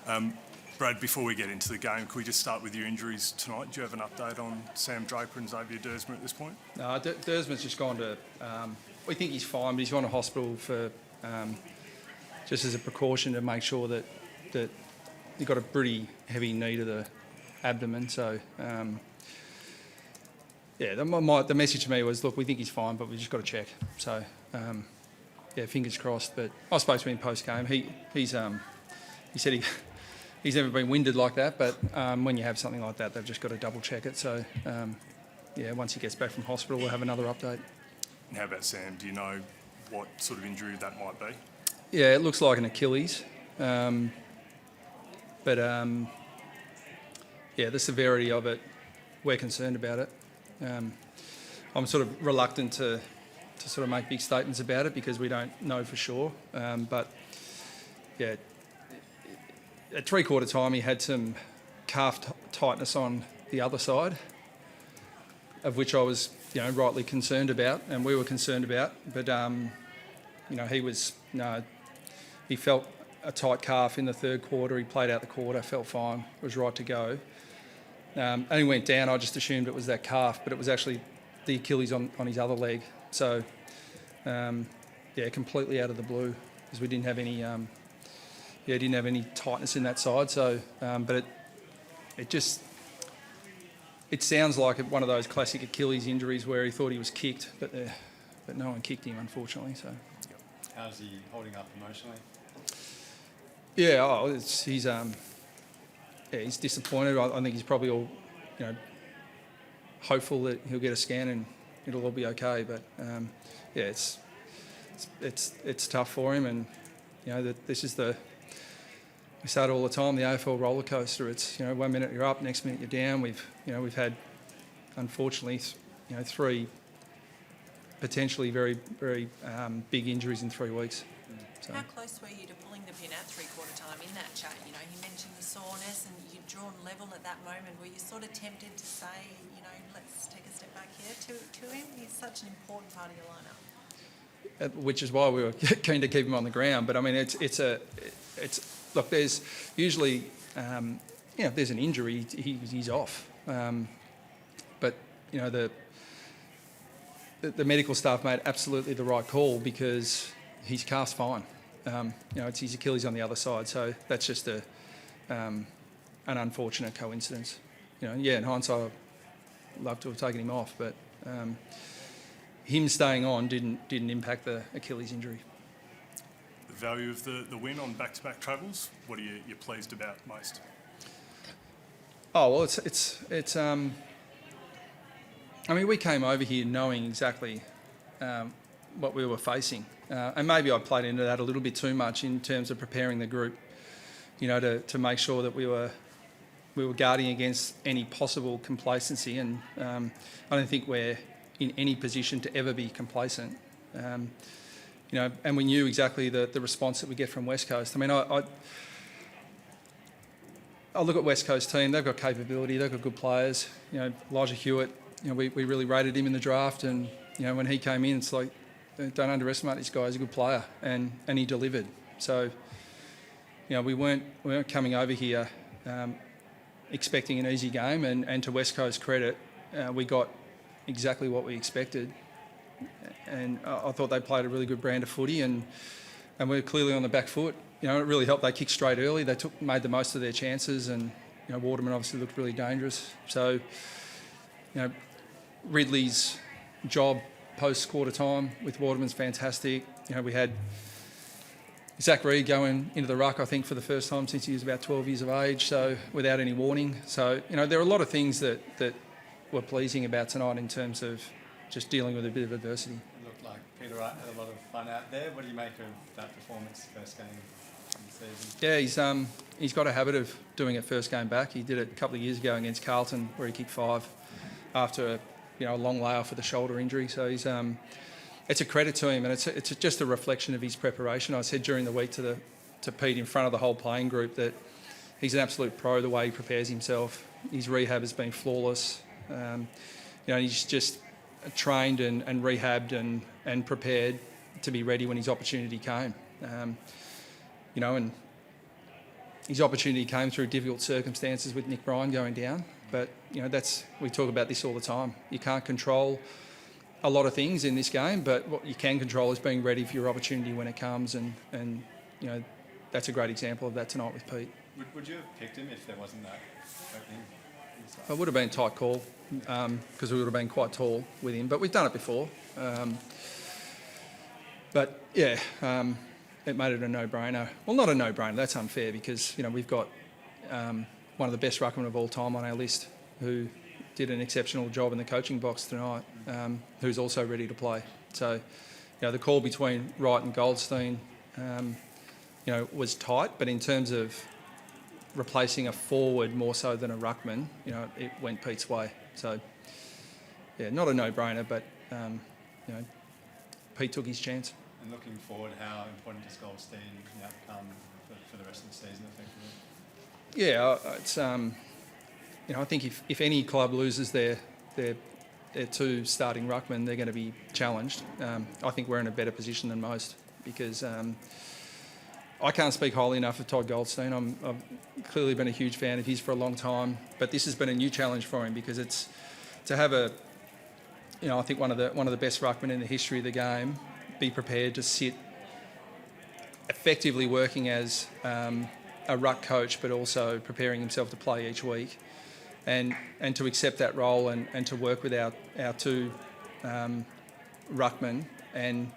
Brad, before we get into the game, can we just start with your injuries tonight? Do you have an update on Sam Draper and Xavier Dersman at this point? No, Dersman's just gone to... we think he's fine, but he's gone to hospital for just as a precaution to make sure that he got a pretty heavy knee to the abdomen. So, the message to me was, look, we think he's fine, but we just got to check. So, fingers crossed. But I spoke to him post-game. He said he's never been winded like that, but when you have something like that, they've just got to double check it. So, once he gets back from hospital, we'll have another update. And how about Sam? Do you know what sort of injury that might be? Yeah, it looks like an Achilles. The severity of it, we're concerned about it. I'm sort of reluctant to sort of make big statements about it because we don't know for sure. At three-quarter time, he had some calf tightness on the other side, of which I was, rightly concerned about, and we were concerned about. But, he felt a tight calf in the third quarter. He played out the quarter, felt fine, was right to go. And he went down. I just assumed it was that calf, but it was actually the Achilles on his other leg. So, completely out of the blue because we didn't have any... didn't have any tightness in that side. So, but it sounds like one of those classic Achilles injuries where he thought he was kicked, but no one kicked him, unfortunately. So, how's he holding up emotionally? Yeah, he's disappointed. I think he's probably all, hopeful that he'll get a scan and it'll all be okay. But it's tough for him, and this is we say it all the time, the AFL roller coaster. It's 1 minute you're up, next minute you're down. We've had, unfortunately, three potentially very very big injuries in 3 weeks. So. How close were you to pulling the pin at three-quarter time in that chat? He mentioned the soreness and you'd drawn level at that moment. Were you sort of tempted to say, let's take a step back here to him? He's such an important part of your lineup. Which is why we were keen to keep him on the ground. But I mean, look. There's usually, if there's an injury, he's off. But the medical staff made absolutely the right call because his calf's fine. It's his Achilles on the other side, so that's just an unfortunate coincidence. In hindsight, I'd love to have taken him off, but him staying on didn't impact the Achilles injury. The value of the win on back-to-back travels, what are you pleased about most? Oh, well, it's we came over here knowing exactly what we were facing. And maybe I played into that a little bit too much in terms of preparing the group, to make sure that we were guarding against any possible complacency. And I don't think we're in any position to ever be complacent. And we knew exactly the response that we get from West Coast. I mean, I look at West Coast team, they've got capability, they've got good players. Elijah Hewitt, we really rated him in the draft, and when he came in, it's like, don't underestimate this guy, he's a good player, and he delivered. So, we weren't coming over here expecting an easy game, and to West Coast credit, we got exactly what we expected. And I thought they played a really good brand of footy, and we were clearly on the back foot. It really helped. They kicked straight early. They made the most of their chances, and Waterman obviously looked really dangerous. So, Ridley's job post-quarter time with Waterman's fantastic. We had Zach Reid going into the ruck, I think, for the first time since he was about 12 years of age, so without any warning. So, there are a lot of things that were pleasing about tonight in terms of just dealing with a bit of adversity. It looked like Peter Wright had a lot of fun out there. What do you make of that performance first game of the season? Yeah, he's got a habit of doing it first game back. He did it a couple of years ago against Carlton where he kicked 5 after a long layoff with a shoulder injury. So it's a credit to him, and it's just a reflection of his preparation. I said during the week to Pete in front of the whole playing group that he's an absolute pro the way he prepares himself. His rehab has been flawless. He's just trained and rehabbed and prepared to be ready when his opportunity came. And his opportunity came through difficult circumstances with Nick Bryan going down. But, we talk about this all the time. You can't control a lot of things in this game, but what you can control is being ready for your opportunity when it comes. And that's a great example of that tonight with Pete. Would you have picked him if there wasn't that opening? It would have been a tight call because we would have been quite tall with him. But we've done it before. It made it a no-brainer. Well, not a no-brainer. That's unfair because, we've got one of the best ruckmen of all time on our list who did an exceptional job in the coaching box tonight, who's also ready to play. So, the call between Wright and Goldstein, was tight, but in terms of replacing a forward more so than a ruckman, it went Pete's way. So, not a no-brainer, but, Pete took his chance. And looking forward, how important is Goldstein in the outcome for the rest of the season, effectively? Yeah, it's I think if any club loses their two starting ruckmen, they're going to be challenged. I think we're in a better position than most because I can't speak highly enough of Todd Goldstein. I've clearly been a huge fan of his for a long time, but this has been a new challenge for him because it's to have I think one of the best ruckmen in the history of the game be prepared to sit effectively working as a ruck coach, but also preparing himself to play each week, and to accept that role and to work with our two ruckmen, and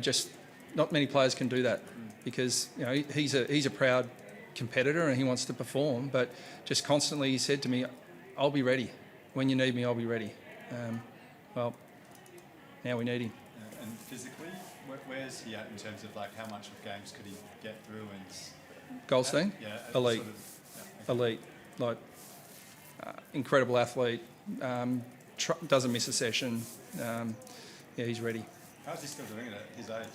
just not many players can do that because he's a proud competitor and he wants to perform, but just constantly he said to me, "I'll be ready when you need me. I'll be ready." Well, now we need him. And physically, where's he at in terms of how much of games could he get through? And Goldstein? Elite. Elite. Incredible athlete. Doesn't miss a session. He's ready. How's he still doing it at his age?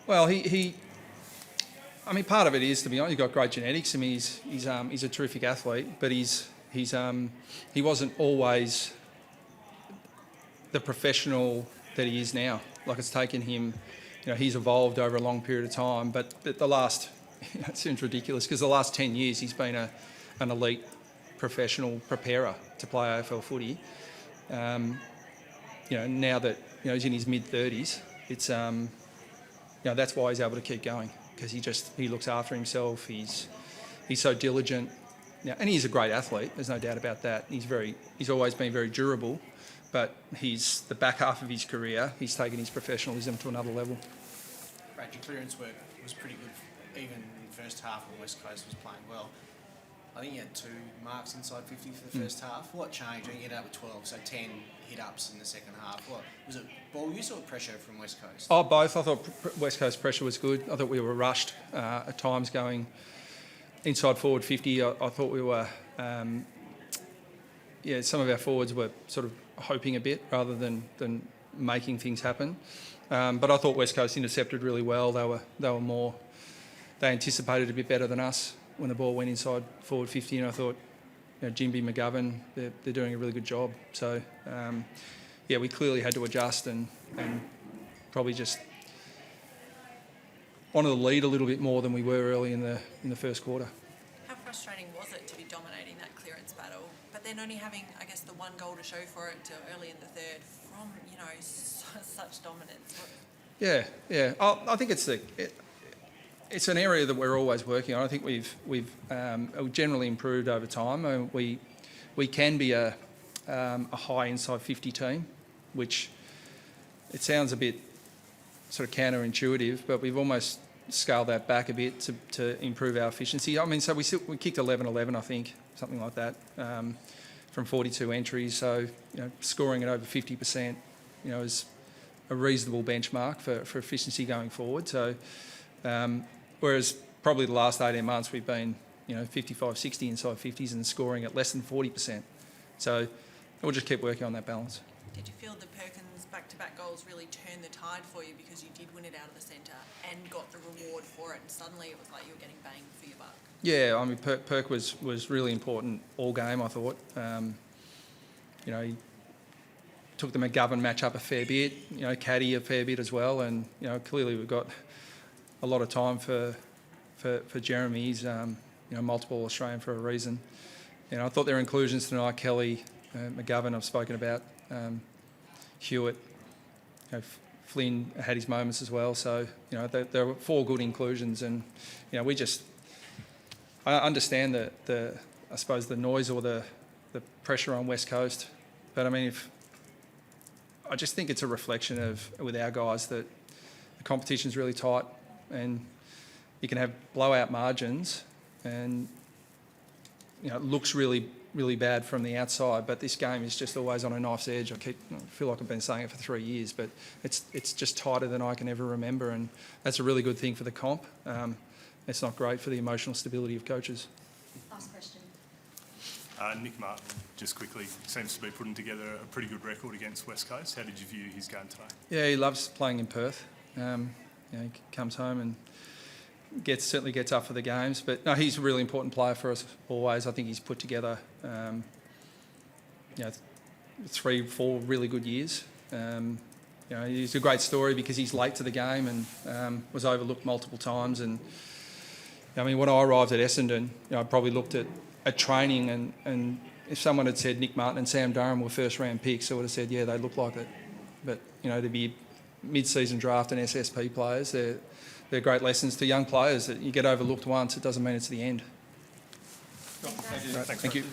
Well, part of it is, to be honest, he's got great genetics. He's a terrific athlete, but he wasn't always the professional that he is now. It's taken him, he's evolved over a long period of time, but the last, it seems ridiculous because the last 10 years he's been an elite professional preparer to play AFL footy. Now that he's in his mid-30s, it's that's why he's able to keep going because he looks after himself. He's so diligent. And he's a great athlete. There's no doubt about that. He's always been very durable. But the back half of his career, he's taken his professionalism to another level. Brad, your clearance work was pretty good, even in the first half when West Coast was playing well. I think you had 2 marks inside 50 for the first half. What changed? You ended up with 12, so 10 hit-ups in the second half. What was it, ball use or pressure from West Coast? Oh, both. I thought West Coast pressure was good. I thought we were rushed at times going inside forward 50. I thought we were... some of our forwards were sort of hoping a bit rather than making things happen. But I thought West Coast intercepted really well. They anticipated a bit better than us when the ball went inside forward 50, and I thought, Jimby, McGovern, they're doing a really good job. So, we clearly had to adjust and probably just wanted to lead a little bit more than we were early in the first quarter. How frustrating was it to be dominating that clearance battle, but then only having, I guess, the one goal to show for it till early in the third from, such dominance? Yeah. I think it's an area that we're always working on. I think we've generally improved over time. We can be a high inside 50 team, which it sounds a bit sort of counterintuitive, but we've almost scaled that back a bit to improve our efficiency. So we kicked 11-11, I think, something like that, from 42 entries. So scoring at over 50%, is a reasonable benchmark for efficiency going forward. So whereas probably the last 18 months we've been 55, 60 inside 50s and scoring at less than 40%. So we'll just keep working on that balance. Did you feel the Perkins back-to-back goals really turned the tide for you because you did win it out of the centre and got the reward for it, and suddenly it was like you were getting bang for your buck? Yeah, Perk was really important all game, I thought. He took the McGovern match up a fair bit, Caddy a fair bit as well, and clearly we've got a lot of time for for Jeremy. He's multiple Australian for a reason. I thought their inclusions tonight, Kelly, McGovern, I've spoken about, Hewitt, Flynn had his moments as well. So there were 4 good inclusions, and I understand I suppose the noise or the pressure on West Coast, but I mean I just think it's a reflection of with our guys that the competition's really tight, and you can have blowout margins, and it looks really bad from the outside, but this game is just always on a knife's edge. I feel like I've been saying it for 3 years, but it's just tighter than I can ever remember, and that's a really good thing for the comp. It's not great for the emotional stability of coaches. Last question. Nick Martin, just quickly, seems to be putting together a pretty good record against West Coast. How did you view his game today? Yeah, he loves playing in Perth. He comes home and certainly gets up for the games. But no, he's a really important player for us always. I think he's put together 3-4 really good years. He's a great story because he's late to the game and was overlooked multiple times. And I mean, when I arrived at Essendon, I probably looked at training, and if someone had said Nick Martin and Sam Durham were first-round picks, I would have said, yeah, they look like it. But to be mid-season draft and SSP players, they're great lessons to young players that you get overlooked once, it doesn't mean it's the end. Thank you. Right, thank you.